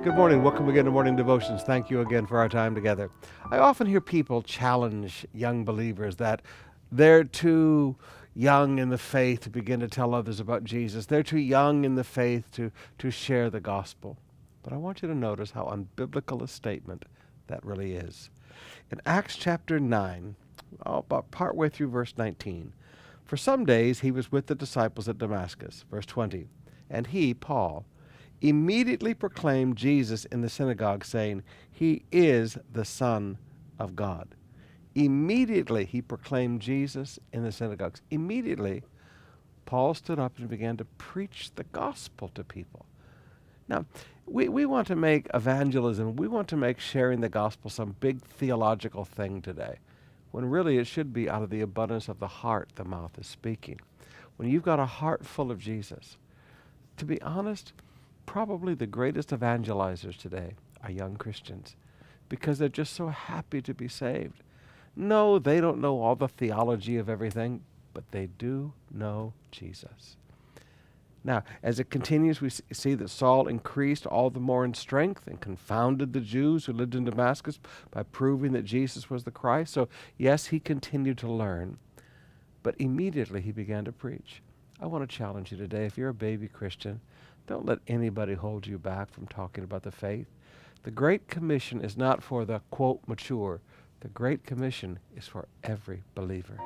Good morning. Welcome again to Morning Devotions. Thank you again for our time together. I often hear people challenge young believers that they're too young in the faith to begin to tell others about Jesus. They're too young in the faith to share the gospel. But I want you to notice how unbiblical a statement that really is. In Acts chapter 9, about partway through verse 19, for some days he was with the disciples at Damascus. Verse 20, and he, Paul, immediately proclaimed Jesus in the synagogue, saying, He is the Son of God. Immediately he proclaimed Jesus in the synagogues. Immediately, Paul stood up and began to preach the gospel to people. Now, we want to make evangelism, we want to make sharing the gospel some big theological thing today, when really it should be out of the abundance of the heart the mouth is speaking. When you've got a heart full of Jesus, to be honest, probably the greatest evangelizers today are young Christians because they're just so happy to be saved. No, they don't know all the theology of everything, but they do know Jesus. Now, as it continues, we see that Saul increased all the more in strength and confounded the Jews who lived in Damascus by proving that Jesus was the Christ. So, yes, he continued to learn, but immediately he began to preach. I want to challenge you today, if you're a baby Christian, don't let anybody hold you back from talking about the faith. The Great Commission is not for the, quote, mature. The Great Commission is for every believer.